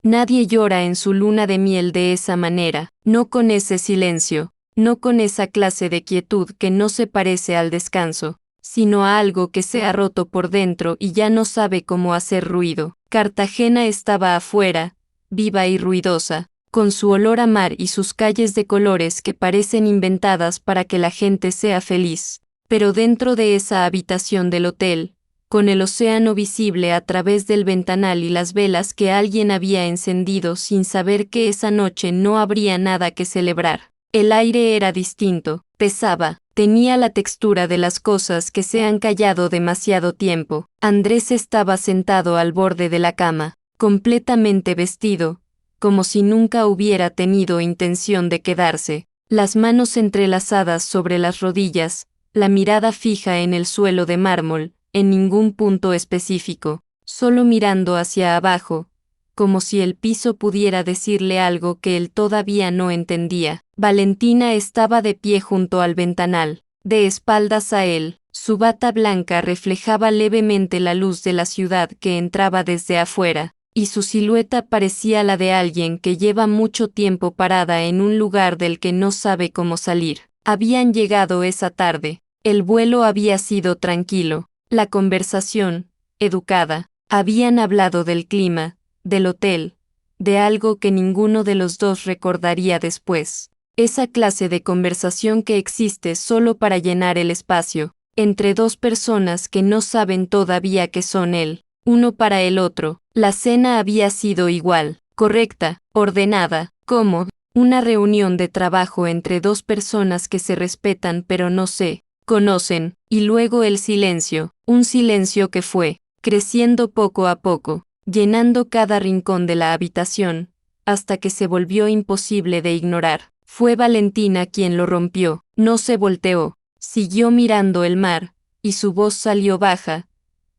Nadie llora en su luna de miel de esa manera, no con ese silencio, no con esa clase de quietud que no se parece al descanso, sino a algo que se ha roto por dentro y ya no sabe cómo hacer ruido. Cartagena estaba afuera, viva y ruidosa, con su olor a mar y sus calles de colores que parecen inventadas para que la gente sea feliz. Pero dentro de esa habitación del hotel, con el océano visible a través del ventanal y las velas que alguien había encendido sin saber que esa noche no habría nada que celebrar, el aire era distinto, pesaba, tenía la textura de las cosas que se han callado demasiado tiempo. Andrés estaba sentado al borde de la cama, completamente vestido, como si nunca hubiera tenido intención de quedarse, las manos entrelazadas sobre las rodillas, la mirada fija en el suelo de mármol, en ningún punto específico, solo mirando hacia abajo, como si el piso pudiera decirle algo que él todavía no entendía. Valentina estaba de pie junto al ventanal, de espaldas a él. Su bata blanca reflejaba levemente la luz de la ciudad que entraba desde afuera, y su silueta parecía la de alguien que lleva mucho tiempo parada en un lugar del que no sabe cómo salir. Habían llegado esa tarde, el vuelo había sido tranquilo, la conversación, educada, habían hablado del clima, del hotel, de algo que ninguno de los dos recordaría después. Esa clase de conversación que existe solo para llenar el espacio, entre dos personas que no saben todavía que son él, uno para el otro. La cena había sido igual, correcta, ordenada, como una reunión de trabajo entre dos personas que se respetan pero no se conocen, y luego el silencio, un silencio que fue creciendo poco a poco, llenando cada rincón de la habitación, hasta que se volvió imposible de ignorar. Fue Valentina quien lo rompió, no se volteó, siguió mirando el mar, y su voz salió baja,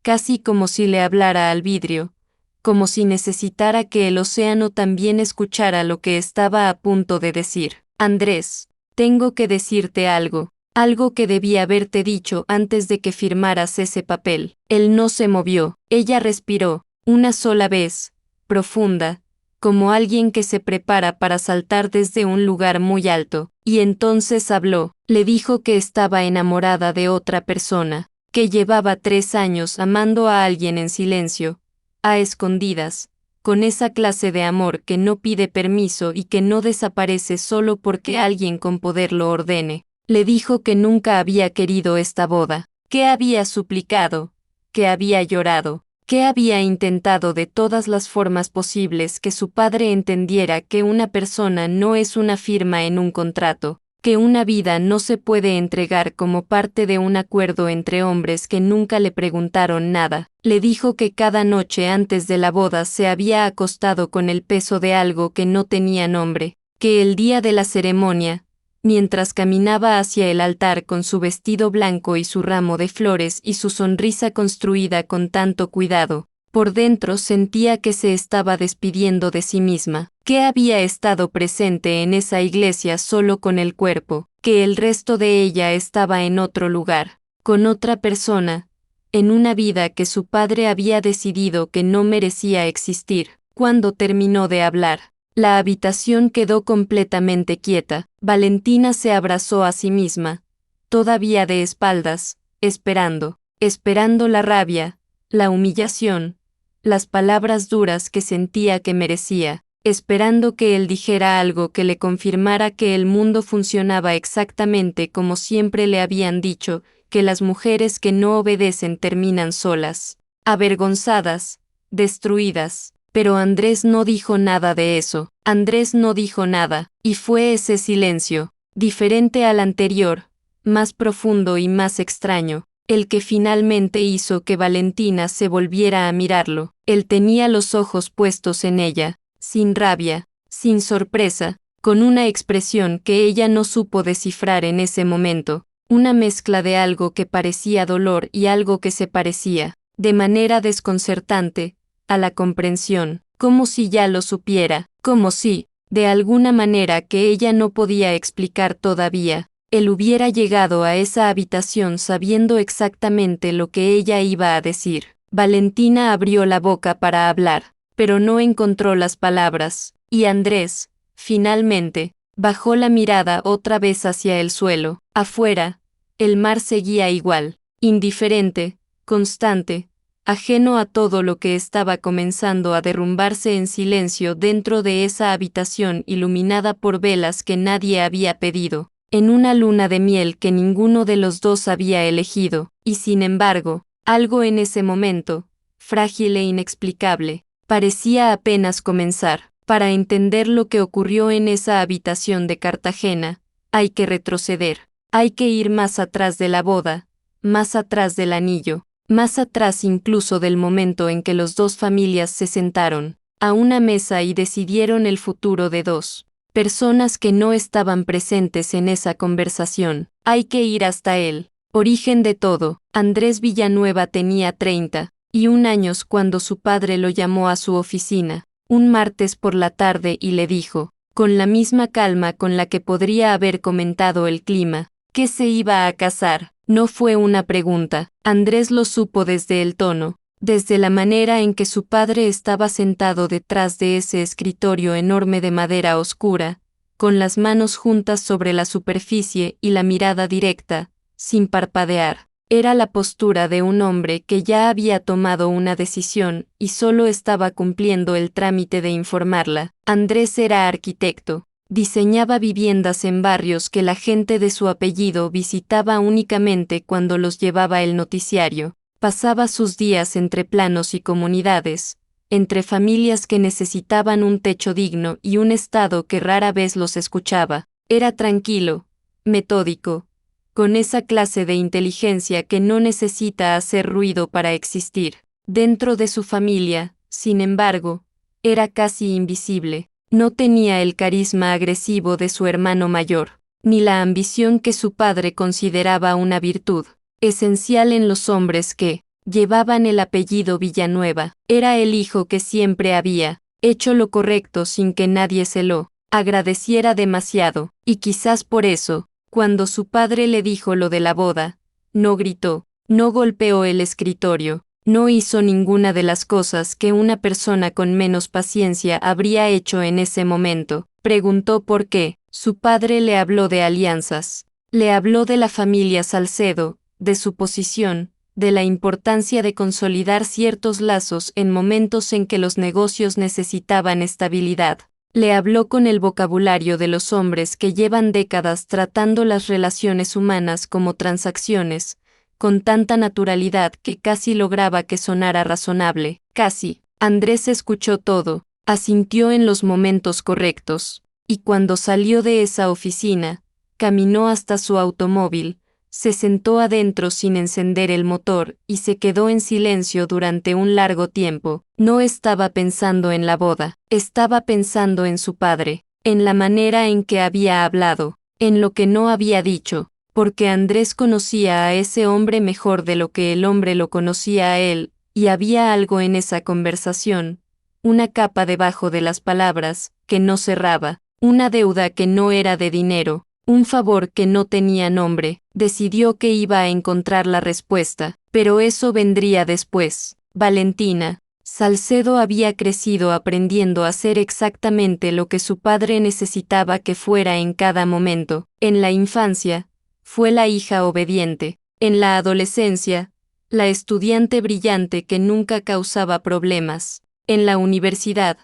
casi como si le hablara al vidrio, como si necesitara que el océano también escuchara lo que estaba a punto de decir. Andrés, tengo que decirte algo. Algo que debí haberte dicho antes de que firmaras ese papel. Él no se movió. Ella respiró, una sola vez, profunda, como alguien que se prepara para saltar desde un lugar muy alto, y entonces habló. Le dijo que estaba enamorada de otra persona, que llevaba 3 años amando a alguien en silencio, a escondidas, con esa clase de amor que no pide permiso y que no desaparece solo porque alguien con poder lo ordene. Le dijo que nunca había querido esta boda, que había suplicado, que había llorado, que había intentado de todas las formas posibles que su padre entendiera que una persona no es una firma en un contrato, que una vida no se puede entregar como parte de un acuerdo entre hombres que nunca le preguntaron nada. Le dijo que cada noche antes de la boda se había acostado con el peso de algo que no tenía nombre, que el día de la ceremonia, mientras caminaba hacia el altar con su vestido blanco y su ramo de flores y su sonrisa construida con tanto cuidado, por dentro sentía que se estaba despidiendo de sí misma, que había estado presente en esa iglesia solo con el cuerpo, que el resto de ella estaba en otro lugar, con otra persona, en una vida que su padre había decidido que no merecía existir. Cuando terminó de hablar, la habitación quedó completamente quieta. Valentina se abrazó a sí misma, todavía de espaldas, esperando la rabia, la humillación, las palabras duras que sentía que merecía, esperando que él dijera algo que le confirmara que el mundo funcionaba exactamente como siempre le habían dicho, que las mujeres que no obedecen terminan solas, avergonzadas, destruidas. Pero Andrés no dijo nada de eso. Andrés no dijo nada, y fue ese silencio, diferente al anterior, más profundo y más extraño, el que finalmente hizo que Valentina se volviera a mirarlo. Él tenía los ojos puestos en ella, sin rabia, sin sorpresa, con una expresión que ella no supo descifrar en ese momento, una mezcla de algo que parecía dolor y algo que se parecía, de manera desconcertante, a la comprensión, como si ya lo supiera, como si, de alguna manera que ella no podía explicar todavía, él hubiera llegado a esa habitación sabiendo exactamente lo que ella iba a decir. Valentina abrió la boca para hablar, pero no encontró las palabras, y Andrés, finalmente, bajó la mirada otra vez hacia el suelo. Afuera, el mar seguía igual, indiferente, constante, ajeno a todo lo que estaba comenzando a derrumbarse en silencio dentro de esa habitación iluminada por velas que nadie había pedido, en una luna de miel que ninguno de los dos había elegido, y sin embargo, algo en ese momento, frágil e inexplicable, parecía apenas comenzar. Para entender lo que ocurrió en esa habitación de Cartagena, hay que retroceder, hay que ir más atrás de la boda, más atrás del anillo, más atrás incluso del momento en que las dos familias se sentaron a una mesa y decidieron el futuro de dos personas que no estaban presentes en esa conversación. Hay que ir hasta el origen de todo. Andrés Villanueva tenía 31 años cuando su padre lo llamó a su oficina, un martes por la tarde y le dijo, con la misma calma con la que podría haber comentado el clima, que se iba a casar. No fue una pregunta, Andrés lo supo desde el tono, desde la manera en que su padre estaba sentado detrás de ese escritorio enorme de madera oscura, con las manos juntas sobre la superficie y la mirada directa, sin parpadear. Era la postura de un hombre que ya había tomado una decisión y solo estaba cumpliendo el trámite de informarla. Andrés era arquitecto. Diseñaba viviendas en barrios que la gente de su apellido visitaba únicamente cuando los llevaba el noticiario. Pasaba sus días entre planos y comunidades, entre familias que necesitaban un techo digno y un Estado que rara vez los escuchaba. Era tranquilo, metódico, con esa clase de inteligencia que no necesita hacer ruido para existir. Dentro de su familia, sin embargo, era casi invisible. No tenía el carisma agresivo de su hermano mayor, ni la ambición que su padre consideraba una virtud esencial en los hombres que llevaban el apellido Villanueva. Era el hijo que siempre había hecho lo correcto sin que nadie se lo agradeciera demasiado, y quizás por eso, cuando su padre le dijo lo de la boda, no gritó, no golpeó el escritorio, no hizo ninguna de las cosas que una persona con menos paciencia habría hecho en ese momento. Preguntó por qué. Su padre le habló de alianzas. Le habló de la familia Salcedo, de su posición, de la importancia de consolidar ciertos lazos en momentos en que los negocios necesitaban estabilidad. Le habló con el vocabulario de los hombres que llevan décadas tratando las relaciones humanas como transacciones, con tanta naturalidad que casi lograba que sonara razonable. Casi. Andrés escuchó todo, asintió en los momentos correctos, y cuando salió de esa oficina, caminó hasta su automóvil, se sentó adentro sin encender el motor y se quedó en silencio durante un largo tiempo. No estaba pensando en la boda, estaba pensando en su padre, en la manera en que había hablado, en lo que no había dicho, porque Andrés conocía a ese hombre mejor de lo que el hombre lo conocía a él, y había algo en esa conversación, una capa debajo de las palabras, que no cerraba, una deuda que no era de dinero, un favor que no tenía nombre. Decidió que iba a encontrar la respuesta, pero eso vendría después. Valentina Salcedo había crecido aprendiendo a hacer exactamente lo que su padre necesitaba que fuera en cada momento. En la infancia, fue la hija obediente. En la adolescencia, la estudiante brillante que nunca causaba problemas. En la universidad,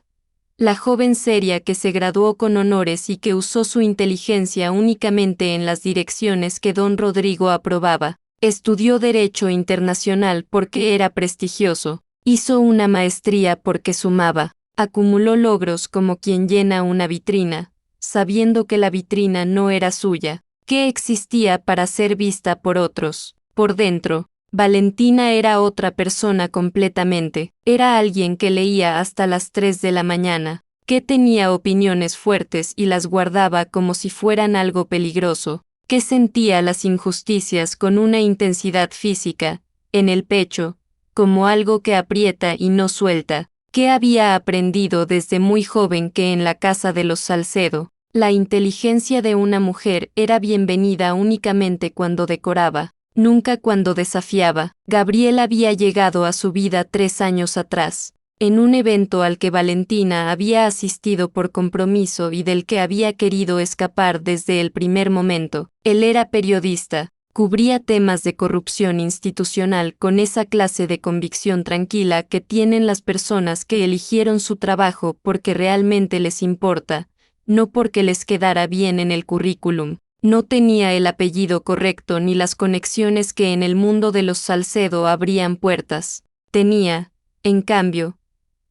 la joven seria que se graduó con honores y que usó su inteligencia únicamente en las direcciones que don Rodrigo aprobaba. Estudió Derecho Internacional porque era prestigioso. Hizo una maestría porque sumaba. Acumuló logros como quien llena una vitrina, sabiendo que la vitrina no era suya, que existía para ser vista por otros. Por dentro, Valentina era otra persona completamente. Era alguien que leía hasta las 3 de la mañana, que tenía opiniones fuertes y las guardaba como si fueran algo peligroso, que sentía las injusticias con una intensidad física, en el pecho, como algo que aprieta y no suelta, que había aprendido desde muy joven que en la casa de los Salcedo, la inteligencia de una mujer era bienvenida únicamente cuando decoraba, nunca cuando desafiaba. Gabriel había llegado a su vida 3 años atrás. en un evento al que Valentina había asistido por compromiso y del que había querido escapar desde el primer momento. Él era periodista, cubría temas de corrupción institucional con esa clase de convicción tranquila que tienen las personas que eligieron su trabajo porque realmente les importa, no porque les quedara bien en el currículum. No tenía el apellido correcto ni las conexiones que en el mundo de los Salcedo abrían puertas. Tenía, en cambio,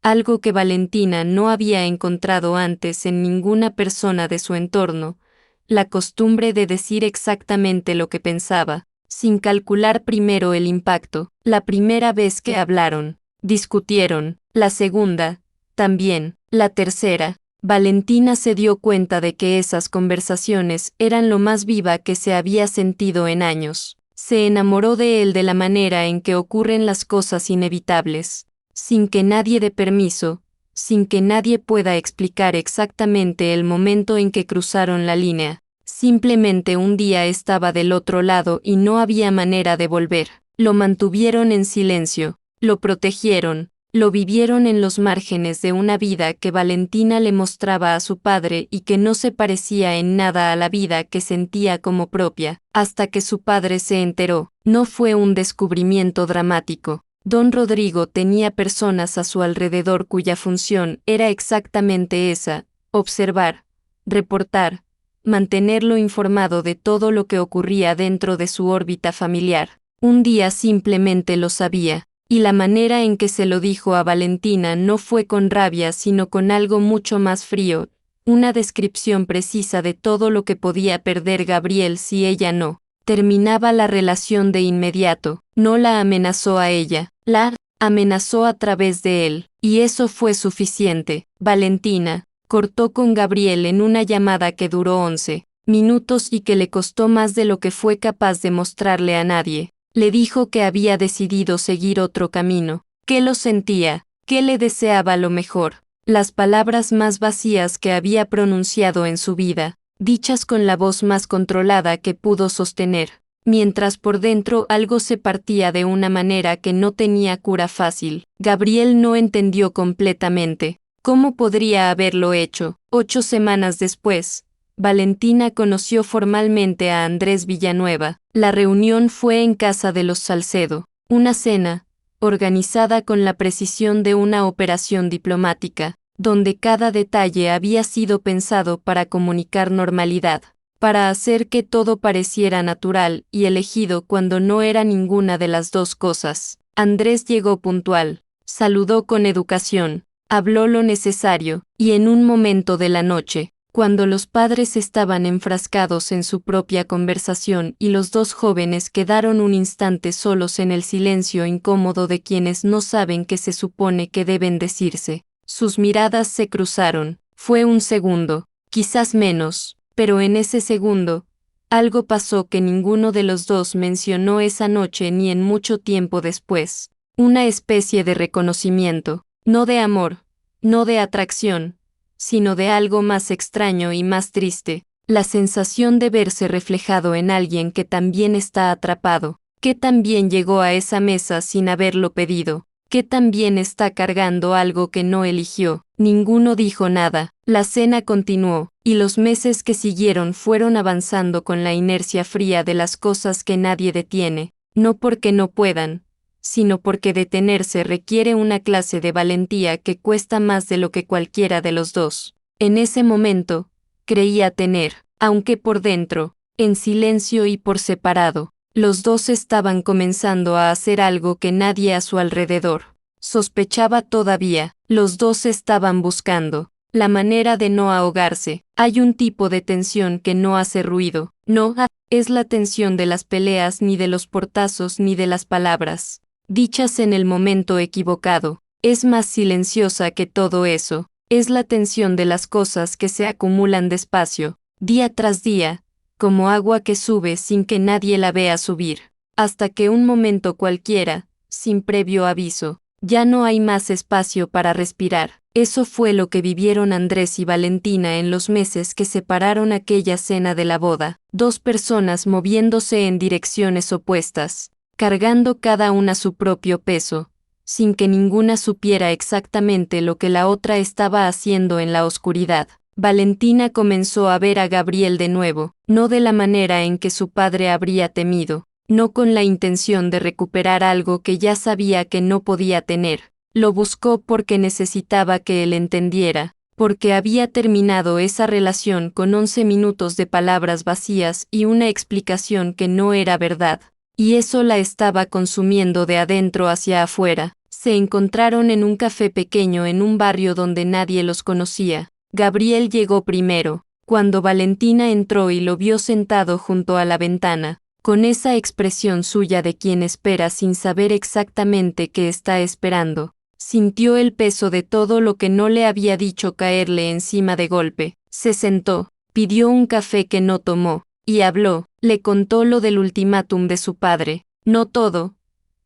algo que Valentina no había encontrado antes en ninguna persona de su entorno, la costumbre de decir exactamente lo que pensaba, sin calcular primero el impacto. La primera vez que hablaron, discutieron, la segunda, también, la tercera, Valentina se dio cuenta de que esas conversaciones eran lo más viva que se había sentido en años. Se enamoró de él de la manera en que ocurren las cosas inevitables, sin que nadie dé permiso, sin que nadie pueda explicar exactamente el momento en que cruzaron la línea. Simplemente un día estaba del otro lado y no había manera de volver. Lo mantuvieron en silencio, lo protegieron, lo vivieron en los márgenes de una vida que Valentina le mostraba a su padre y que no se parecía en nada a la vida que sentía como propia, hasta que su padre se enteró. No fue un descubrimiento dramático. Don Rodrigo tenía personas a su alrededor cuya función era exactamente esa: observar, reportar, mantenerlo informado de todo lo que ocurría dentro de su órbita familiar. Un día simplemente lo sabía, y la manera en que se lo dijo a Valentina no fue con rabia sino con algo mucho más frío, una descripción precisa de todo lo que podía perder Gabriel si ella no terminaba la relación de inmediato. No la amenazó a ella, la amenazó a través de él, y eso fue suficiente. Valentina cortó con Gabriel en una llamada que duró 11 minutos y que le costó más de lo que fue capaz de mostrarle a nadie. Le dijo que había decidido seguir otro camino, que lo sentía, que le deseaba lo mejor. Las palabras más vacías que había pronunciado en su vida, dichas con la voz más controlada que pudo sostener, mientras por dentro algo se partía de una manera que no tenía cura fácil. Gabriel no entendió completamente cómo podría haberlo hecho. 8 semanas después, Valentina conoció formalmente a Andrés Villanueva. La reunión fue en casa de los Salcedo, una cena, organizada con la precisión de una operación diplomática, donde cada detalle había sido pensado para comunicar normalidad, para hacer que todo pareciera natural y elegido cuando no era ninguna de las dos cosas. Andrés llegó puntual, saludó con educación, habló lo necesario, y en un momento de la noche, cuando los padres estaban enfrascados en su propia conversación y los dos jóvenes quedaron un instante solos en el silencio incómodo de quienes no saben qué se supone que deben decirse, sus miradas se cruzaron. Fue un segundo, quizás menos, pero en ese segundo, algo pasó que ninguno de los dos mencionó esa noche ni en mucho tiempo después. Una especie de reconocimiento, no de amor, no de atracción, sino de algo más extraño y más triste, la sensación de verse reflejado en alguien que también está atrapado, que también llegó a esa mesa sin haberlo pedido, que también está cargando algo que no eligió. Ninguno dijo nada. La cena continuó, y los meses que siguieron fueron avanzando con la inercia fría de las cosas que nadie detiene, no porque no puedan, sino porque detenerse requiere una clase de valentía que cuesta más de lo que cualquiera de los dos. En ese momento, creía tener, aunque por dentro, en silencio y por separado, los dos estaban comenzando a hacer algo que nadie a su alrededor sospechaba todavía. Los dos estaban buscando la manera de no ahogarse. Hay un tipo de tensión que no hace ruido, no es la tensión de las peleas ni de los portazos ni de las palabras dichas en el momento equivocado. Es más silenciosa que todo eso. Es la tensión de las cosas que se acumulan despacio, día tras día, como agua que sube sin que nadie la vea subir, hasta que un momento cualquiera, sin previo aviso, ya no hay más espacio para respirar. Eso fue lo que vivieron Andrés y Valentina en los meses que separaron aquella cena de la boda. Dos personas moviéndose en direcciones opuestas, cargando cada una su propio peso, sin que ninguna supiera exactamente lo que la otra estaba haciendo en la oscuridad. Valentina comenzó a ver a Gabriel de nuevo, no de la manera en que su padre habría temido, no con la intención de recuperar algo que ya sabía que no podía tener. Lo buscó porque necesitaba que él entendiera, porque había terminado esa relación con 11 minutos de palabras vacías y una explicación que no era verdad, y eso la estaba consumiendo de adentro hacia afuera. Se encontraron en un café pequeño en un barrio donde nadie los conocía. Gabriel llegó primero. Cuando Valentina entró y lo vio sentado junto a la ventana, con esa expresión suya de quien espera sin saber exactamente qué está esperando, sintió el peso de todo lo que no le había dicho caerle encima de golpe. Se sentó, pidió un café que no tomó, y habló, le contó lo del ultimátum de su padre, no todo,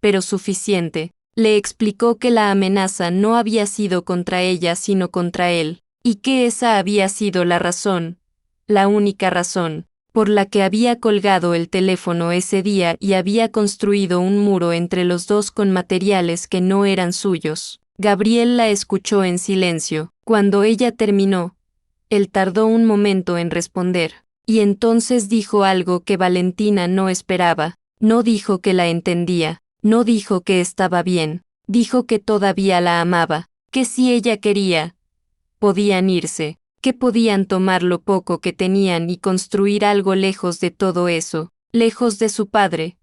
pero suficiente. Le explicó que la amenaza no había sido contra ella sino contra él, y que esa había sido la razón, la única razón, por la que había colgado el teléfono ese día y había construido un muro entre los dos con materiales que no eran suyos. Gabriel la escuchó en silencio. Cuando ella terminó, él tardó un momento en responder, y entonces dijo algo que Valentina no esperaba. No dijo que la entendía, no dijo que estaba bien, dijo que todavía la amaba, que si ella quería, podían irse, que podían tomar lo poco que tenían y construir algo lejos de todo eso, lejos de su padre,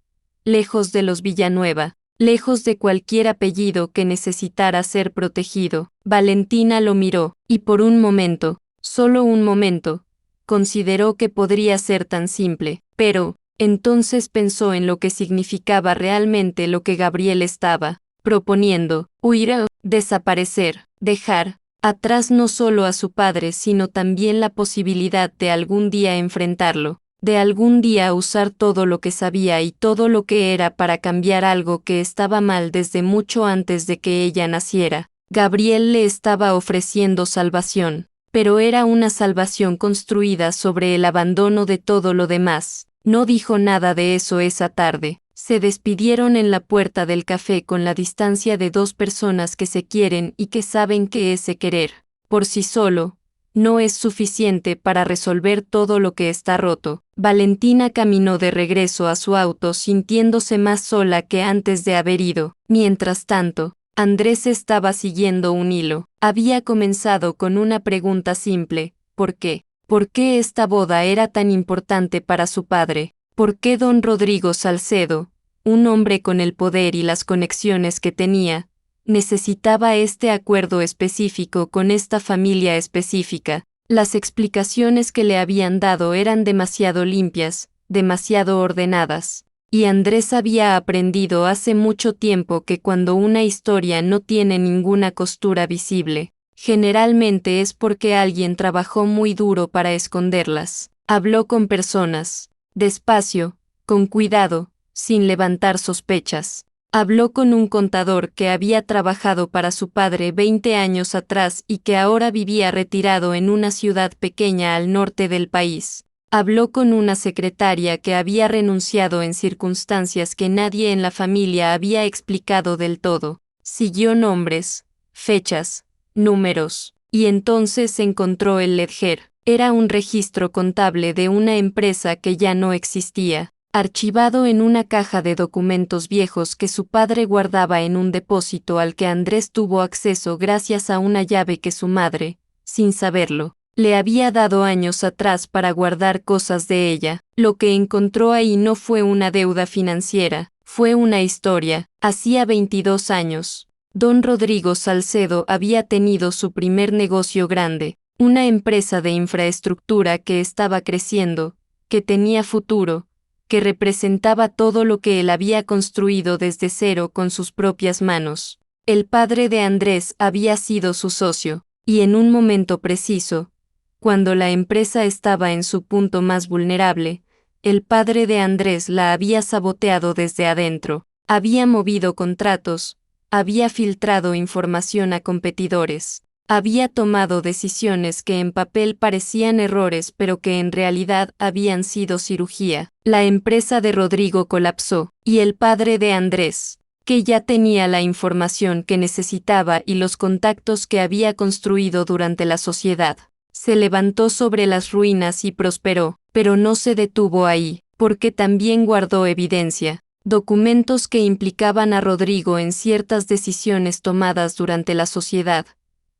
lejos de los Villanueva, lejos de cualquier apellido que necesitara ser protegido. Valentina lo miró, y por un momento, solo un momento, consideró que podría ser tan simple, pero, entonces pensó en lo que significaba realmente lo que Gabriel estaba proponiendo: huir, desaparecer, dejar atrás no solo a su padre sino también la posibilidad de algún día enfrentarlo, de algún día usar todo lo que sabía y todo lo que era para cambiar algo que estaba mal desde mucho antes de que ella naciera. Gabriel le estaba ofreciendo salvación, pero era una salvación construida sobre el abandono de todo lo demás. No dijo nada de eso esa tarde. Se despidieron en la puerta del café con la distancia de dos personas que se quieren y que saben que ese querer, por sí solo, no es suficiente para resolver todo lo que está roto. Valentina caminó de regreso a su auto sintiéndose más sola que antes de haber ido. Mientras tanto, Andrés estaba siguiendo un hilo. Había comenzado con una pregunta simple: ¿por qué? ¿Por qué esta boda era tan importante para su padre? ¿Por qué don Rodrigo Salcedo, un hombre con el poder y las conexiones que tenía, necesitaba este acuerdo específico con esta familia específica? Las explicaciones que le habían dado eran demasiado limpias, demasiado ordenadas, y Andrés había aprendido hace mucho tiempo que cuando una historia no tiene ninguna costura visible, generalmente es porque alguien trabajó muy duro para esconderlas. Habló con personas, despacio, con cuidado, sin levantar sospechas. Habló con un contador que había trabajado para su padre 20 años atrás y que ahora vivía retirado en una ciudad pequeña al norte del país. Habló con una secretaria que había renunciado en circunstancias que nadie en la familia había explicado del todo. Siguió nombres, fechas, números, y entonces encontró el ledger. Era un registro contable de una empresa que ya no existía, archivado en una caja de documentos viejos que su padre guardaba en un depósito al que Andrés tuvo acceso gracias a una llave que su madre, sin saberlo, le había dado años atrás para guardar cosas de ella. Lo que encontró ahí no fue una deuda financiera, fue una historia. Hacía 22 años, don Rodrigo Salcedo había tenido su primer negocio grande, una empresa de infraestructura que estaba creciendo, que tenía futuro, que representaba todo lo que él había construido desde cero con sus propias manos. El padre de Andrés había sido su socio, y en un momento preciso, cuando la empresa estaba en su punto más vulnerable, el padre de Andrés la había saboteado desde adentro, había movido contratos, había filtrado información a competidores, había tomado decisiones que en papel parecían errores pero que en realidad habían sido cirugía. La empresa de Rodrigo colapsó, y el padre de Andrés, que ya tenía la información que necesitaba y los contactos que había construido durante la sociedad. Se levantó sobre las ruinas y prosperó, pero no se detuvo ahí, porque también guardó evidencia, documentos que implicaban a Rodrigo en ciertas decisiones tomadas durante la sociedad,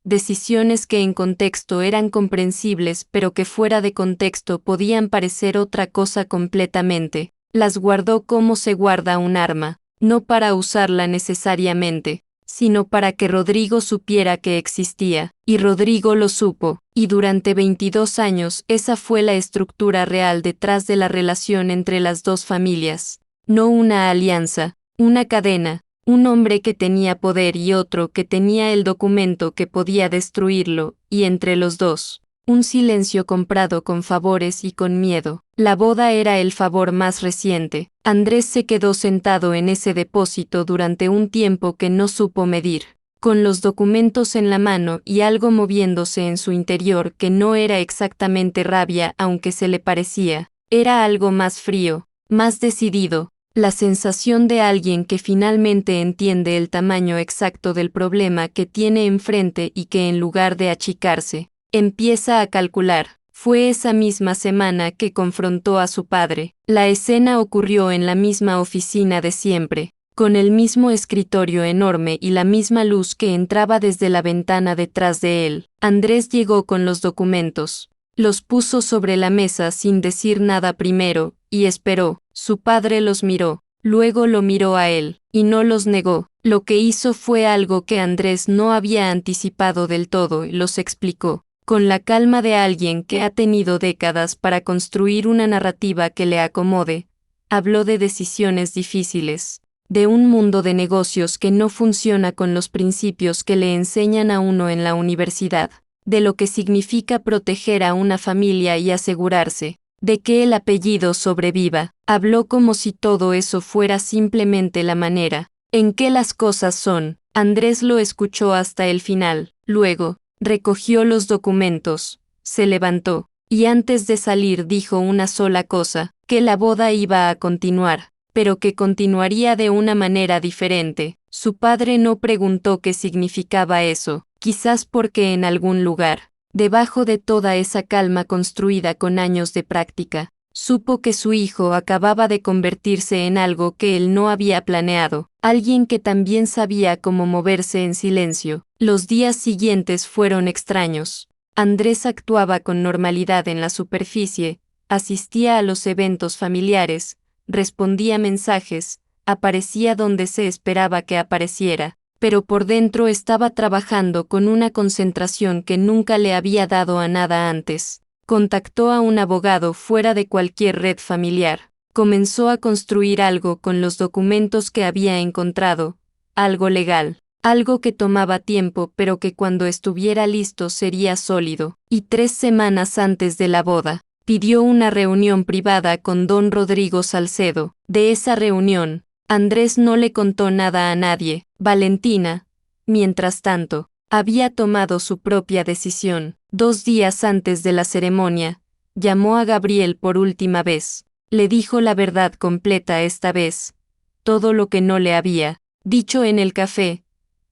decisiones que en contexto eran comprensibles pero que fuera de contexto podían parecer otra cosa completamente. Las guardó como se guarda un arma, no para usarla necesariamente, sino para que Rodrigo supiera que existía, y Rodrigo lo supo, y durante 22 años esa fue la estructura real detrás de la relación entre las dos familias. No una alianza, una cadena, un hombre que tenía poder y otro que tenía el documento que podía destruirlo, y entre los dos, un silencio comprado con favores y con miedo. La boda era el favor más reciente. Andrés se quedó sentado en ese depósito durante un tiempo que no supo medir, con los documentos en la mano y algo moviéndose en su interior que no era exactamente rabia aunque se le parecía, era algo más frío, más decidido, la sensación de alguien que finalmente entiende el tamaño exacto del problema que tiene enfrente y que en lugar de achicarse, empieza a calcular. Fue esa misma semana que confrontó a su padre. La escena ocurrió en la misma oficina de siempre, con el mismo escritorio enorme y la misma luz que entraba desde la ventana detrás de él. Andrés llegó con los documentos. Los puso sobre la mesa sin decir nada primero, y esperó. Su padre los miró, luego lo miró a él, y no los negó. Lo que hizo fue algo que Andrés no había anticipado del todo y los explicó, con la calma de alguien que ha tenido décadas para construir una narrativa que le acomode. Habló de decisiones difíciles, de un mundo de negocios que no funciona con los principios que le enseñan a uno en la universidad, de lo que significa proteger a una familia y asegurarse de que el apellido sobreviva. Habló como si todo eso fuera simplemente la manera en que las cosas son. Andrés lo escuchó hasta el final, luego recogió los documentos, se levantó, y antes de salir dijo una sola cosa, que la boda iba a continuar, pero que continuaría de una manera diferente. Su padre no preguntó qué significaba eso, quizás porque en algún lugar, debajo de toda esa calma construida con años de práctica, supo que su hijo acababa de convertirse en algo que él no había planeado, alguien que también sabía cómo moverse en silencio. Los días siguientes fueron extraños. Andrés actuaba con normalidad en la superficie, asistía a los eventos familiares, respondía mensajes, aparecía donde se esperaba que apareciera, pero por dentro estaba trabajando con una concentración que nunca le había dado a nada antes. Contactó a un abogado fuera de cualquier red familiar. Comenzó a construir algo con los documentos que había encontrado, algo legal, algo que tomaba tiempo pero que cuando estuviera listo sería sólido. Y 3 semanas antes de la boda, pidió una reunión privada con don Rodrigo Salcedo. De esa reunión, Andrés no le contó nada a nadie. Valentina, mientras tanto, había tomado su propia decisión. 2 días antes de la ceremonia, llamó a Gabriel por última vez. Le dijo la verdad completa esta vez, todo lo que no le había dicho en el café,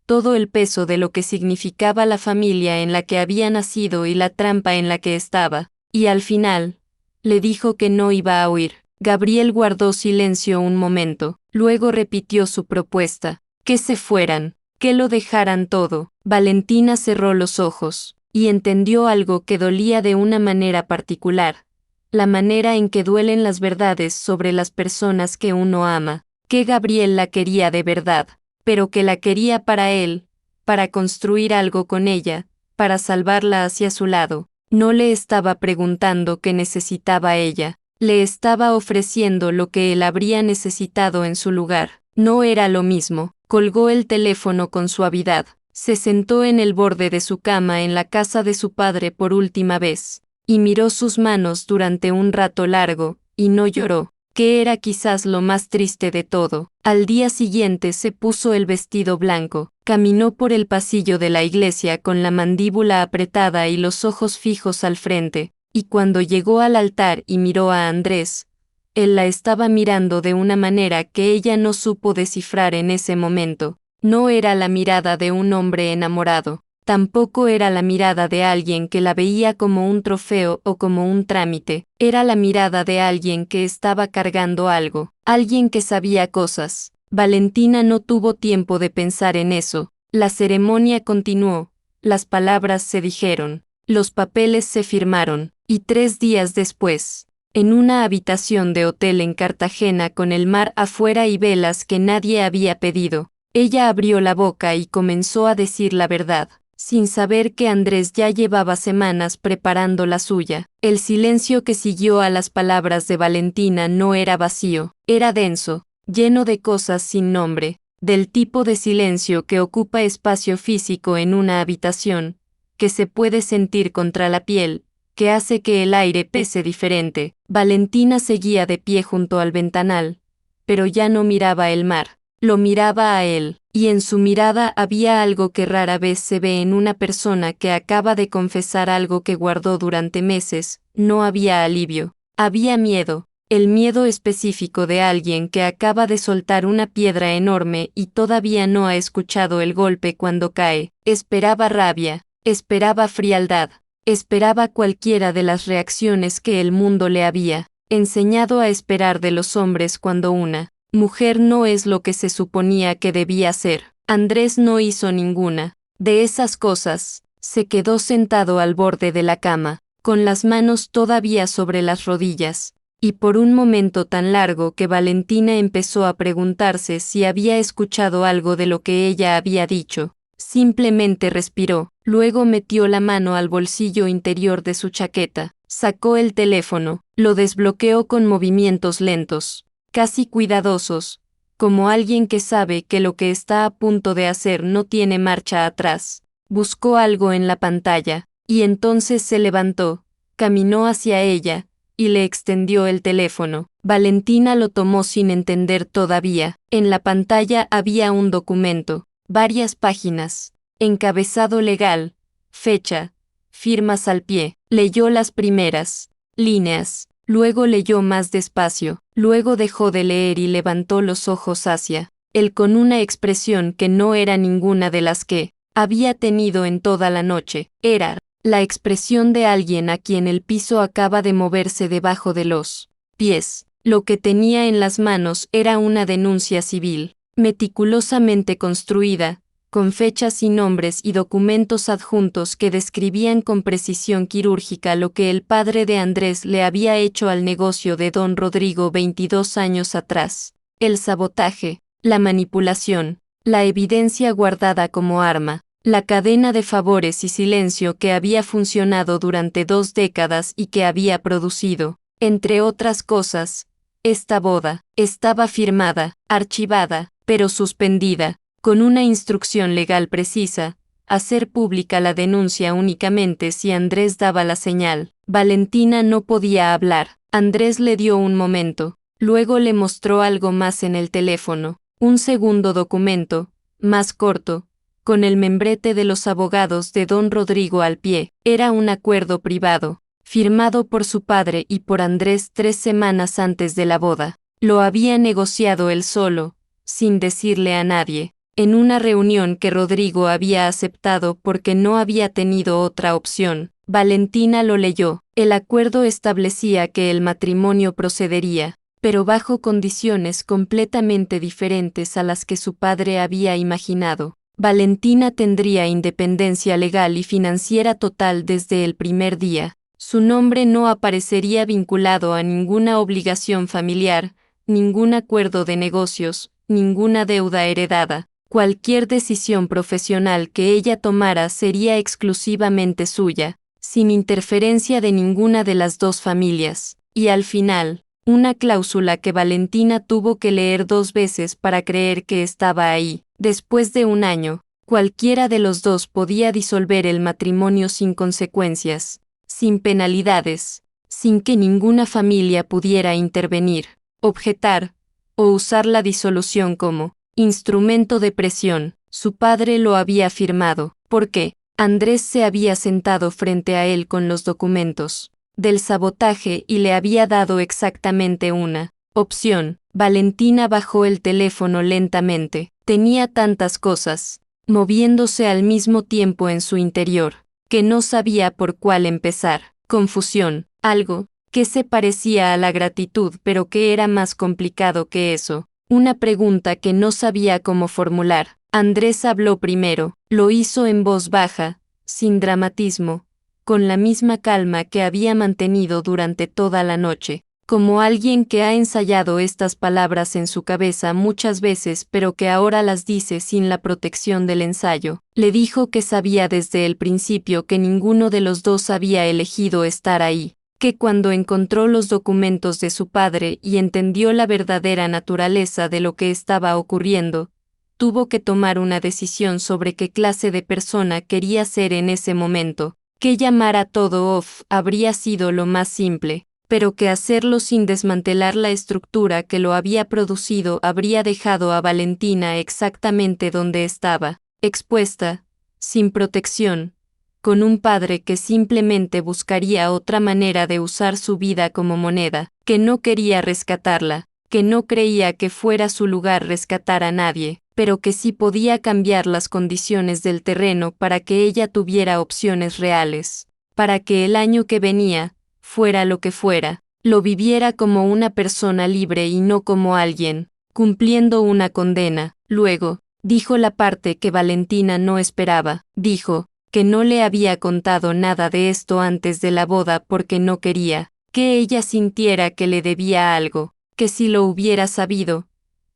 todo el peso de lo que significaba la familia en la que había nacido y la trampa en la que estaba, y al final, le dijo que no iba a huir. Gabriel guardó silencio un momento, luego repitió su propuesta, que se fueran, que lo dejaran todo. Valentina cerró los ojos, y entendió algo que dolía de una manera particular, la manera en que duelen las verdades sobre las personas que uno ama, que Gabriel la quería de verdad, pero que la quería para él, para construir algo con ella, para salvarla hacia su lado. No le estaba preguntando qué necesitaba ella, le estaba ofreciendo lo que él habría necesitado en su lugar. No era lo mismo. Colgó el teléfono con suavidad, se sentó en el borde de su cama en la casa de su padre por última vez, y miró sus manos durante un rato largo, y no lloró, que era quizás lo más triste de todo. Al día siguiente se puso el vestido blanco, caminó por el pasillo de la iglesia con la mandíbula apretada y los ojos fijos al frente, y cuando llegó al altar y miró a Andrés, Él la estaba mirando de una manera que ella no supo descifrar en ese momento. No era la mirada de un hombre enamorado. Tampoco era la mirada de alguien que la veía como un trofeo o como un trámite. Era la mirada de alguien que estaba cargando algo, alguien que sabía cosas. Valentina no tuvo tiempo de pensar en eso. La ceremonia continuó, las palabras se dijeron, los papeles se firmaron, y 3 días después, en una habitación de hotel en Cartagena con el mar afuera y velas que nadie había pedido, ella abrió la boca y comenzó a decir la verdad, sin saber que Andrés ya llevaba semanas preparando la suya. El silencio que siguió a las palabras de Valentina no era vacío, era denso, lleno de cosas sin nombre, del tipo de silencio que ocupa espacio físico en una habitación, que se puede sentir contra la piel, que hace que el aire pese diferente. Valentina seguía de pie junto al ventanal, pero ya no miraba el mar, lo miraba a él, y en su mirada había algo que rara vez se ve en una persona que acaba de confesar algo que guardó durante meses. No había alivio, había miedo, el miedo específico de alguien que acaba de soltar una piedra enorme y todavía no ha escuchado el golpe cuando cae. Esperaba rabia, esperaba frialdad, esperaba cualquiera de las reacciones que el mundo le había enseñado a esperar de los hombres cuando una mujer no es lo que se suponía que debía ser. Andrés no hizo ninguna de esas cosas. Se quedó sentado al borde de la cama, con las manos todavía sobre las rodillas, y por un momento tan largo que Valentina empezó a preguntarse si había escuchado algo de lo que ella había dicho. Simplemente respiró, luego metió la mano al bolsillo interior de su chaqueta, sacó el teléfono, lo desbloqueó con movimientos lentos, casi cuidadosos, como alguien que sabe que lo que está a punto de hacer no tiene marcha atrás. Buscó algo en la pantalla, y entonces se levantó, caminó hacia ella, y le extendió el teléfono. Valentina lo tomó sin entender todavía. En la pantalla había un documento, varias páginas, encabezado legal, fecha, firmas al pie. Leyó las primeras líneas, luego leyó más despacio, luego dejó de leer y levantó los ojos hacia él con una expresión que no era ninguna de las que había tenido en toda la noche. Era la expresión de alguien a quien el piso acaba de moverse debajo de los pies. Lo que tenía en las manos era una denuncia civil, meticulosamente construida, con fechas y nombres y documentos adjuntos que describían con precisión quirúrgica lo que el padre de Andrés le había hecho al negocio de don Rodrigo 22 años atrás. El sabotaje, la manipulación, la evidencia guardada como arma, la cadena de favores y silencio que había funcionado durante 2 décadas y que había producido, entre otras cosas, esta boda. Estaba firmada, archivada, pero suspendida, con una instrucción legal precisa: hacer pública la denuncia únicamente si Andrés daba la señal. Valentina no podía hablar. Andrés le dio un momento, luego le mostró algo más en el teléfono, un segundo documento, más corto, con el membrete de los abogados de don Rodrigo al pie. Era un acuerdo privado, firmado por su padre y por Andrés 3 semanas antes de la boda. Lo había negociado él solo, sin decirle a nadie, en una reunión que Rodrigo había aceptado porque no había tenido otra opción. Valentina lo leyó. El acuerdo establecía que el matrimonio procedería, pero bajo condiciones completamente diferentes a las que su padre había imaginado. Valentina tendría independencia legal y financiera total desde el primer día. Su nombre no aparecería vinculado a ninguna obligación familiar, ningún acuerdo de negocios, ninguna deuda heredada. Cualquier decisión profesional que ella tomara sería exclusivamente suya, sin interferencia de ninguna de las 2 familias. Y al final, una cláusula que Valentina tuvo que leer 2 veces para creer que estaba ahí. Después de 1 año, cualquiera de los 2 podía disolver el matrimonio sin consecuencias, sin penalidades, sin que ninguna familia pudiera intervenir, objetar, o usar la disolución como instrumento de presión. Su padre lo había firmado, porque Andrés se había sentado frente a él con los documentos. del sabotaje y le había dado exactamente una opción. Valentina bajó el teléfono lentamente. Tenía tantas cosas, moviéndose al mismo tiempo en su interior, que no sabía por cuál empezar. Confusión, algo que se parecía a la gratitud pero que era más complicado que eso. Una pregunta que no sabía cómo formular. Andrés habló primero, lo hizo en voz baja, sin dramatismo, con la misma calma que había mantenido durante toda la noche, como alguien que ha ensayado estas palabras en su cabeza muchas veces pero que ahora las dice sin la protección del ensayo. Le dijo que sabía desde el principio que ninguno de los dos había elegido estar ahí, que cuando encontró los documentos de su padre y entendió la verdadera naturaleza de lo que estaba ocurriendo, tuvo que tomar una decisión sobre qué clase de persona quería ser en ese momento, que llamar a todo off habría sido lo más simple, pero que hacerlo sin desmantelar la estructura que lo había producido habría dejado a Valentina exactamente donde estaba, expuesta, sin protección, con un padre que simplemente buscaría otra manera de usar su vida como moneda, que no quería rescatarla, que no creía que fuera su lugar rescatar a nadie, pero que sí podía cambiar las condiciones del terreno para que ella tuviera opciones reales, para que el año que venía, fuera lo que fuera, lo viviera como una persona libre y no como alguien, cumpliendo una condena. Luego, dijo la parte que Valentina no esperaba, dijo que no le había contado nada de esto antes de la boda porque no quería que ella sintiera que le debía algo, que si lo hubiera sabido,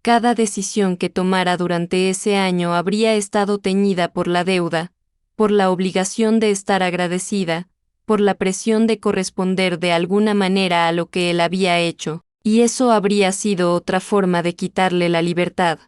cada decisión que tomara durante ese año habría estado teñida por la deuda, por la obligación de estar agradecida, por la presión de corresponder de alguna manera a lo que él había hecho, y eso habría sido otra forma de quitarle la libertad,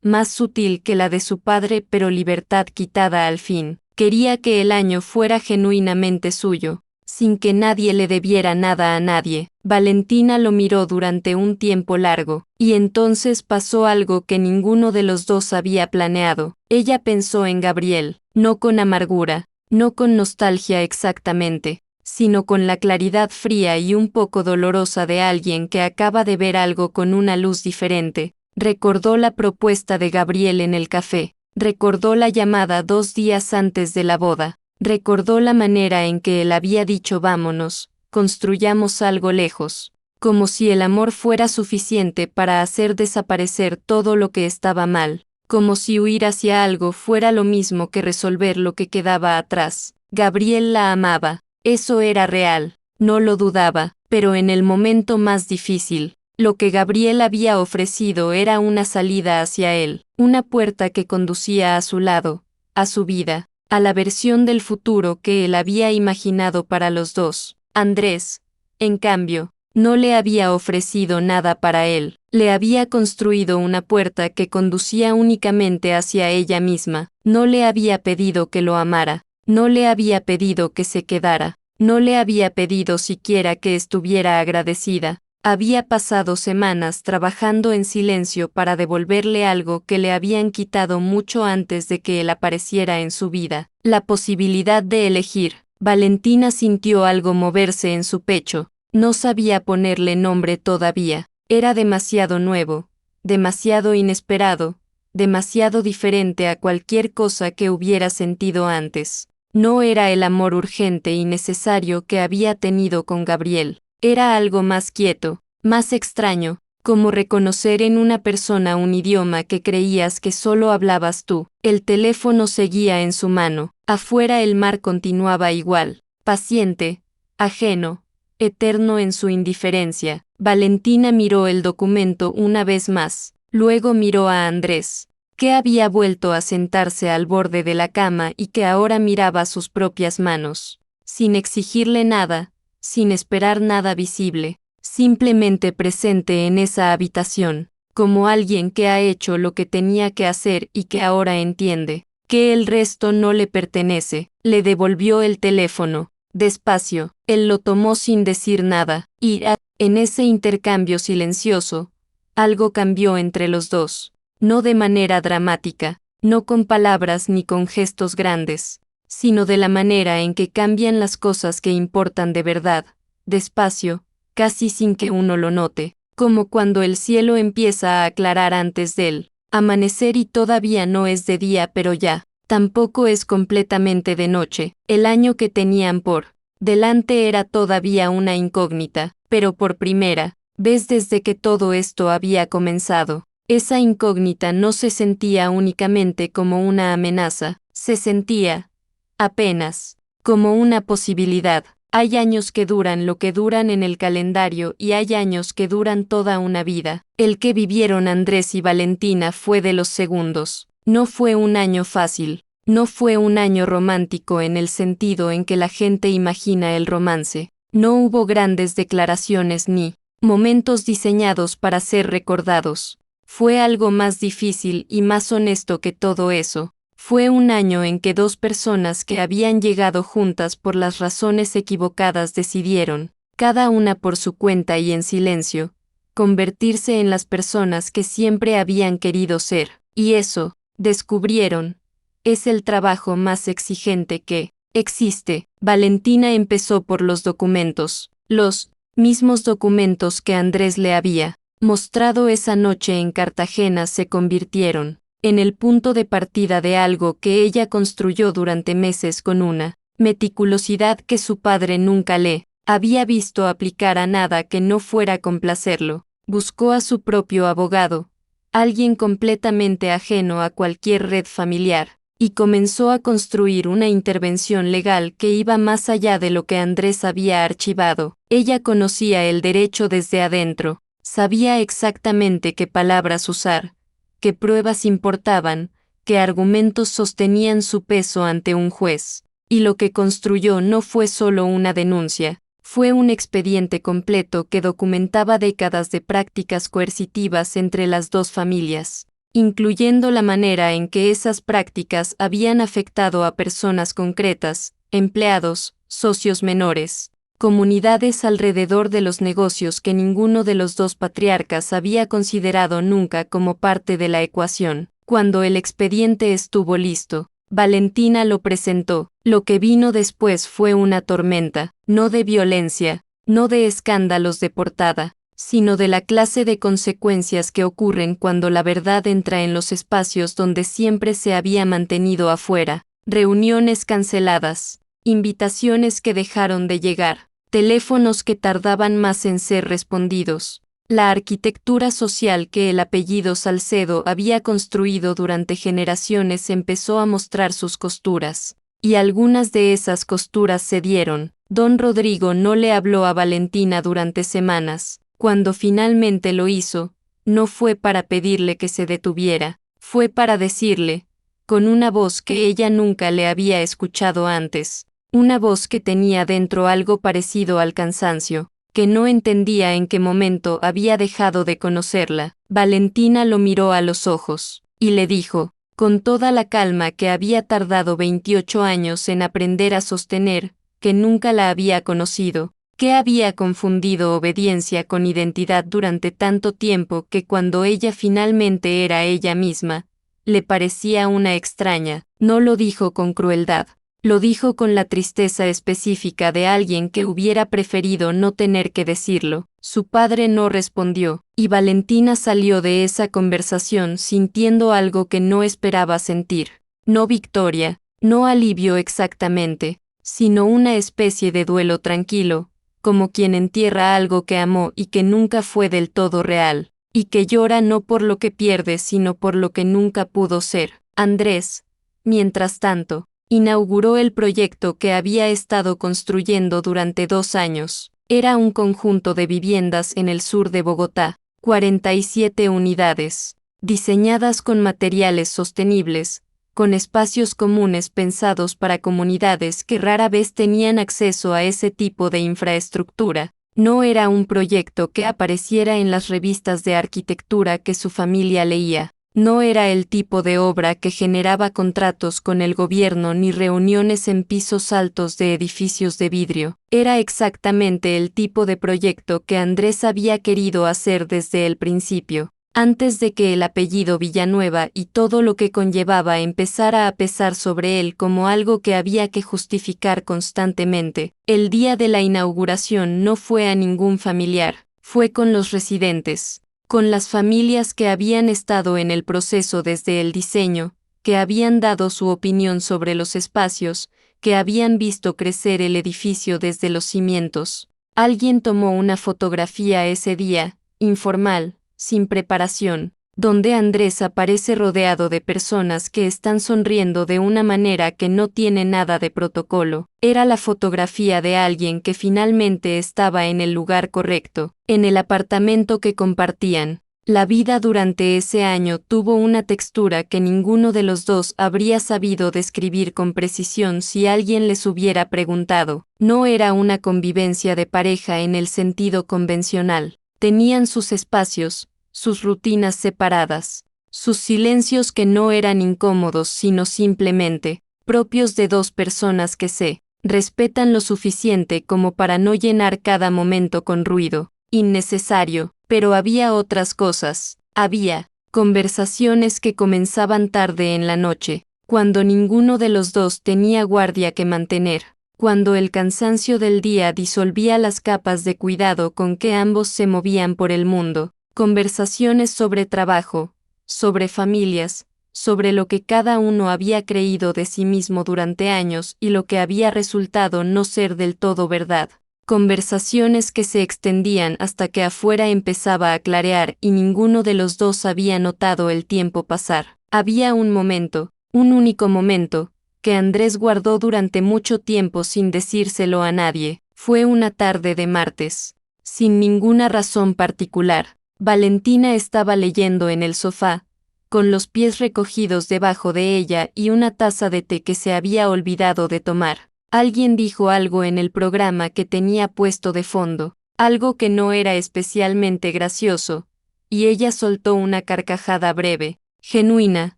más sutil que la de su padre pero libertad quitada al fin. Quería que el año fuera genuinamente suyo, sin que nadie le debiera nada a nadie. Valentina lo miró durante un tiempo largo, y entonces pasó algo que ninguno de los dos había planeado. Ella pensó en Gabriel, no con amargura, no con nostalgia exactamente, sino con la claridad fría y un poco dolorosa de alguien que acaba de ver algo con una luz diferente. Recordó la propuesta de Gabriel en el café. Recordó la llamada 2 días antes de la boda, recordó la manera en que él había dicho vámonos, construyamos algo lejos, como si el amor fuera suficiente para hacer desaparecer todo lo que estaba mal, como si huir hacia algo fuera lo mismo que resolver lo que quedaba atrás. Gabriel la amaba, eso era real, no lo dudaba, pero en el momento más difícil, lo que Gabriel había ofrecido era una salida hacia él, una puerta que conducía a su lado, a su vida, a la versión del futuro que él había imaginado para los dos. Andrés, en cambio, no le había ofrecido nada para él, le había construido una puerta que conducía únicamente hacia ella misma, no le había pedido que lo amara, no le había pedido que se quedara, no le había pedido siquiera que estuviera agradecida. Había pasado semanas trabajando en silencio para devolverle algo que le habían quitado mucho antes de que él apareciera en su vida, la posibilidad de elegir. Valentina sintió algo moverse en su pecho, no sabía ponerle nombre todavía, era demasiado nuevo, demasiado inesperado, demasiado diferente a cualquier cosa que hubiera sentido antes. No era el amor urgente y necesario que había tenido con Gabriel. Era algo más quieto, más extraño, como reconocer en una persona un idioma que creías que solo hablabas tú. El teléfono seguía en su mano, afuera el mar continuaba igual, paciente, ajeno, eterno en su indiferencia. Valentina miró el documento una vez más, luego miró a Andrés, que había vuelto a sentarse al borde de la cama y que ahora miraba sus propias manos, sin exigirle nada, sin esperar nada visible, simplemente presente en esa habitación, como alguien que ha hecho lo que tenía que hacer y que ahora entiende que el resto no le pertenece. Le devolvió el teléfono, despacio, él lo tomó sin decir nada, y en ese intercambio silencioso, algo cambió entre los dos, no de manera dramática, no con palabras ni con gestos grandes, sino de la manera en que cambian las cosas que importan de verdad, despacio, casi sin que uno lo note, como cuando el cielo empieza a aclarar antes del amanecer y todavía no es de día pero ya, tampoco es completamente de noche. El año que tenían por delante era todavía una incógnita, pero por primera vez desde que todo esto había comenzado, esa incógnita no se sentía únicamente como una amenaza, se sentía, apenas, como una posibilidad. Hay años que duran lo que duran en el calendario y hay años que duran toda una vida. El que vivieron Andrés y Valentina fue de los segundos. No fue un año fácil, no fue un año romántico en el sentido en que la gente imagina el romance. No hubo grandes declaraciones ni momentos diseñados para ser recordados. Fue algo más difícil y más honesto que todo eso. Fue un año en que dos personas que habían llegado juntas por las razones equivocadas decidieron, cada una por su cuenta y en silencio, convertirse en las personas que siempre habían querido ser. Y eso, descubrieron, es el trabajo más exigente que existe. Valentina empezó por los documentos, los mismos documentos que Andrés le había mostrado esa noche en Cartagena se convirtieron en el punto de partida de algo que ella construyó durante meses con una meticulosidad que su padre nunca le había visto aplicar a nada que no fuera complacerlo. Buscó a su propio abogado, alguien completamente ajeno a cualquier red familiar, y comenzó a construir una intervención legal que iba más allá de lo que Andrés había archivado. Ella conocía el derecho desde adentro, sabía exactamente qué palabras usar, qué pruebas importaban, qué argumentos sostenían su peso ante un juez. Y lo que construyó no fue solo una denuncia, fue un expediente completo que documentaba décadas de prácticas coercitivas entre las dos familias, incluyendo la manera en que esas prácticas habían afectado a personas concretas, empleados, socios menores, comunidades alrededor de los negocios que ninguno de los dos patriarcas había considerado nunca como parte de la ecuación. Cuando el expediente estuvo listo, Valentina lo presentó. Lo que vino después fue una tormenta, no de violencia, no de escándalos de portada, sino de la clase de consecuencias que ocurren cuando la verdad entra en los espacios donde siempre se había mantenido afuera. Reuniones canceladas, invitaciones que dejaron de llegar, teléfonos que tardaban más en ser respondidos. La arquitectura social que el apellido Salcedo había construido durante generaciones empezó a mostrar sus costuras, y algunas de esas costuras cedieron. Don Rodrigo no le habló a Valentina durante semanas. Cuando finalmente lo hizo, no fue para pedirle que se detuviera, fue para decirle, con una voz que ella nunca le había escuchado antes, una voz que tenía dentro algo parecido al cansancio, que no entendía en qué momento había dejado de conocerla. Valentina lo miró a los ojos, y le dijo, con toda la calma que había tardado 28 años en aprender a sostener, que nunca la había conocido, que había confundido obediencia con identidad durante tanto tiempo que cuando ella finalmente era ella misma, le parecía una extraña. No lo dijo con crueldad. Lo dijo con la tristeza específica de alguien que hubiera preferido no tener que decirlo. Su padre no respondió, y Valentina salió de esa conversación sintiendo algo que no esperaba sentir. No victoria, no alivio exactamente, sino una especie de duelo tranquilo, como quien entierra algo que amó y que nunca fue del todo real, y que llora no por lo que pierde sino por lo que nunca pudo ser. Andrés, mientras tanto, inauguró el proyecto que había estado construyendo durante 2 años. Era un conjunto de viviendas en el sur de Bogotá, 47 unidades, diseñadas con materiales sostenibles, con espacios comunes pensados para comunidades que rara vez tenían acceso a ese tipo de infraestructura. No era un proyecto que apareciera en las revistas de arquitectura que su familia leía. No era el tipo de obra que generaba contratos con el gobierno ni reuniones en pisos altos de edificios de vidrio. Era exactamente el tipo de proyecto que Andrés había querido hacer desde el principio. antes de que el apellido Villanueva y todo lo que conllevaba empezara a pesar sobre él como algo que había que justificar constantemente. El día de la inauguración no fue a ningún familiar, fue con los residentes, con las familias que habían estado en el proceso desde el diseño, que habían dado su opinión sobre los espacios, que habían visto crecer el edificio desde los cimientos. Alguien tomó una fotografía ese día, informal, sin preparación, donde Andrés aparece rodeado de personas que están sonriendo de una manera que no tiene nada de protocolo. Era la fotografía de alguien que finalmente estaba en el lugar correcto, en el apartamento que compartían. La vida durante ese año tuvo una textura que ninguno de los dos habría sabido describir con precisión si alguien les hubiera preguntado. No era una convivencia de pareja en el sentido convencional. Tenían sus espacios, sus rutinas separadas, sus silencios que no eran incómodos sino simplemente propios de dos personas que se respetan lo suficiente como para no llenar cada momento con ruido innecesario. Pero había otras cosas, había conversaciones que comenzaban tarde en la noche, cuando ninguno de los dos tenía guardia que mantener, cuando el cansancio del día disolvía las capas de cuidado con que ambos se movían por el mundo, conversaciones sobre trabajo, sobre familias, sobre lo que cada uno había creído de sí mismo durante años y lo que había resultado no ser del todo verdad. Conversaciones que se extendían hasta que afuera empezaba a clarear y ninguno de los dos había notado el tiempo pasar. Había un momento, un único momento, que Andrés guardó durante mucho tiempo sin decírselo a nadie. Fue una tarde de martes. Sin ninguna razón particular, Valentina estaba leyendo en el sofá, con los pies recogidos debajo de ella y una taza de té que se había olvidado de tomar. Alguien dijo algo en el programa que tenía puesto de fondo, algo que no era especialmente gracioso, y ella soltó una carcajada breve, genuina,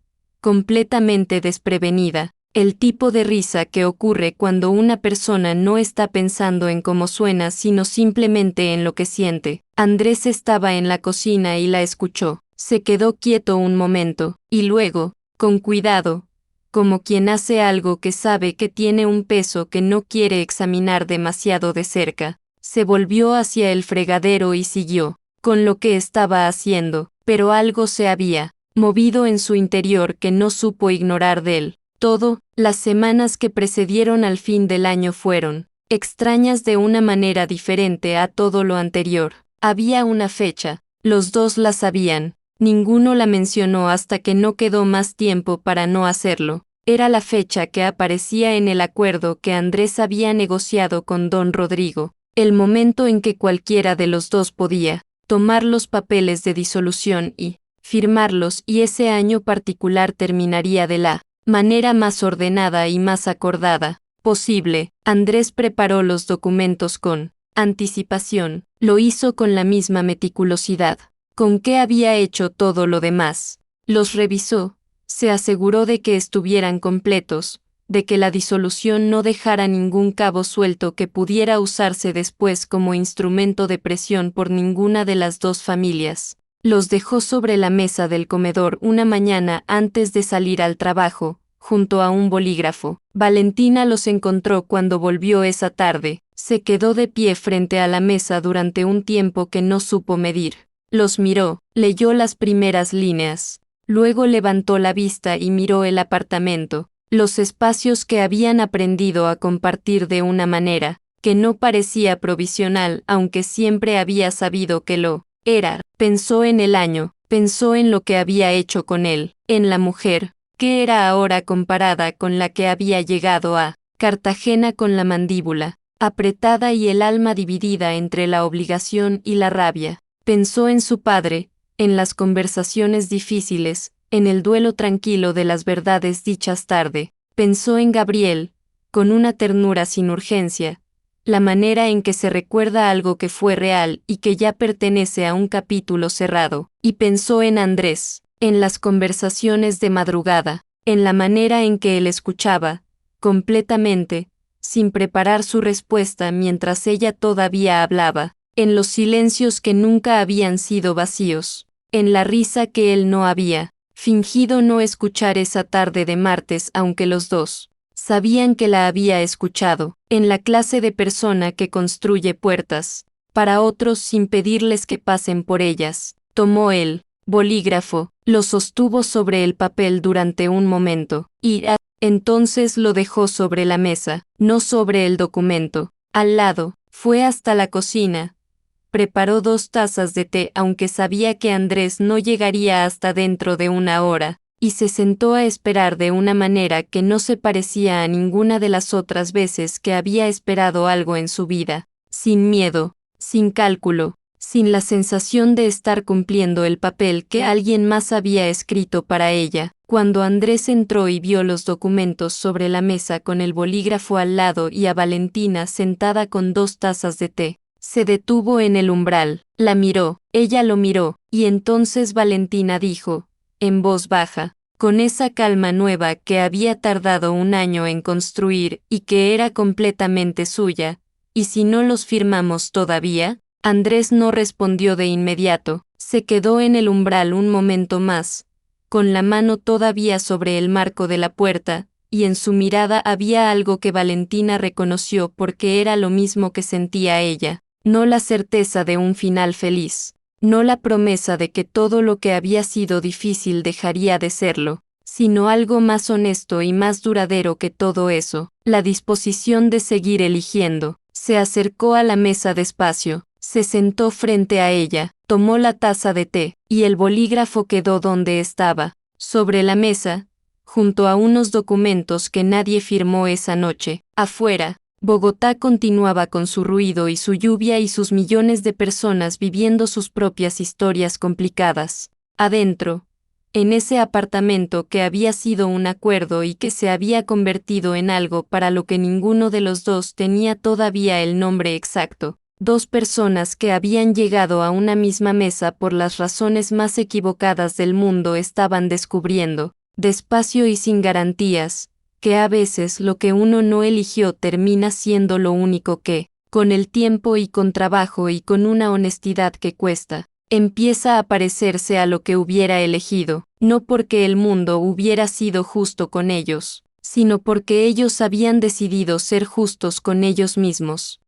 completamente desprevenida, el tipo de risa que ocurre cuando una persona no está pensando en cómo suena sino simplemente en lo que siente. Andrés estaba en la cocina y la escuchó, se quedó quieto un momento, y luego, con cuidado, como quien hace algo que sabe que tiene un peso que no quiere examinar demasiado de cerca, se volvió hacia el fregadero y siguió con lo que estaba haciendo, pero algo se había movido en su interior que no supo ignorar de él. Las semanas que precedieron al fin del año fueron extrañas de una manera diferente a todo lo anterior. Había una fecha, los dos la sabían, ninguno la mencionó hasta que no quedó más tiempo para no hacerlo. Era la fecha que aparecía en el acuerdo que Andrés había negociado con don Rodrigo, el momento en que cualquiera de los dos podía tomar los papeles de disolución y firmarlos, y ese año particular terminaría de la manera más ordenada y más acordada posible. Andrés preparó los documentos con anticipación, lo hizo con la misma meticulosidad con que había hecho todo lo demás. Los revisó, se aseguró de que estuvieran completos, de que la disolución no dejara ningún cabo suelto que pudiera usarse después como instrumento de presión por ninguna de las dos familias. Los dejó sobre la mesa del comedor una mañana antes de salir al trabajo, junto a un bolígrafo. Valentina los encontró cuando volvió esa tarde. Se quedó de pie frente a la mesa durante un tiempo que no supo medir. Los miró, leyó las primeras líneas. Luego levantó la vista y miró el apartamento, los espacios que habían aprendido a compartir de una manera que no parecía provisional, aunque siempre había sabido que lo era. Pensó en el año, pensó en lo que había hecho con él, en la mujer, que era ahora comparada con la que había llegado a Cartagena con la mandíbula apretada y el alma dividida entre la obligación y la rabia. Pensó en su padre, en las conversaciones difíciles, en el duelo tranquilo de las verdades dichas tarde. Pensó en Gabriel, con una ternura sin urgencia, la manera en que se recuerda algo que fue real y que ya pertenece a un capítulo cerrado. Y pensó en Andrés, en las conversaciones de madrugada, en la manera en que él escuchaba, completamente, sin preparar su respuesta mientras ella todavía hablaba, en los silencios que nunca habían sido vacíos, en la risa que él no había fingido no escuchar esa tarde de martes, aunque los dos sabían que la había escuchado, en la clase de persona que construye puertas para otros sin pedirles que pasen por ellas. Tomó el bolígrafo, lo sostuvo sobre el papel durante un momento, y entonces lo dejó sobre la mesa, no sobre el documento. Al lado, fue hasta la cocina. Preparó 2 tazas de té, aunque sabía que Andrés no llegaría hasta dentro de una hora, y se sentó a esperar de una manera que no se parecía a ninguna de las otras veces que había esperado algo en su vida, sin miedo, sin cálculo, sin la sensación de estar cumpliendo el papel que alguien más había escrito para ella. Cuando Andrés entró y vio los documentos sobre la mesa con el bolígrafo al lado y a Valentina sentada con 2 tazas de té, se detuvo en el umbral, la miró, ella lo miró, y entonces Valentina dijo, en voz baja, con esa calma nueva que había tardado un año en construir y que era completamente suya, ¿y si no los firmamos todavía? Andrés no respondió de inmediato, se quedó en el umbral un momento más, con la mano todavía sobre el marco de la puerta, y en su mirada había algo que Valentina reconoció porque era lo mismo que sentía ella. No la certeza de un final feliz, no la promesa de que todo lo que había sido difícil dejaría de serlo, sino algo más honesto y más duradero que todo eso, la disposición de seguir eligiendo. Se acercó a la mesa despacio, se sentó frente a ella, tomó la taza de té, y el bolígrafo quedó donde estaba, sobre la mesa, junto a unos documentos que nadie firmó esa noche. Afuera, Bogotá continuaba con su ruido y su lluvia y sus millones de personas viviendo sus propias historias complicadas. Adentro, en ese apartamento que había sido un acuerdo y que se había convertido en algo para lo que ninguno de los dos tenía todavía el nombre exacto, 2 personas que habían llegado a una misma mesa por las razones más equivocadas del mundo estaban descubriendo, despacio y sin garantías, que a veces lo que uno no eligió termina siendo lo único que, con el tiempo y con trabajo y con una honestidad que cuesta, empieza a parecerse a lo que hubiera elegido, no porque el mundo hubiera sido justo con ellos, sino porque ellos habían decidido ser justos con ellos mismos.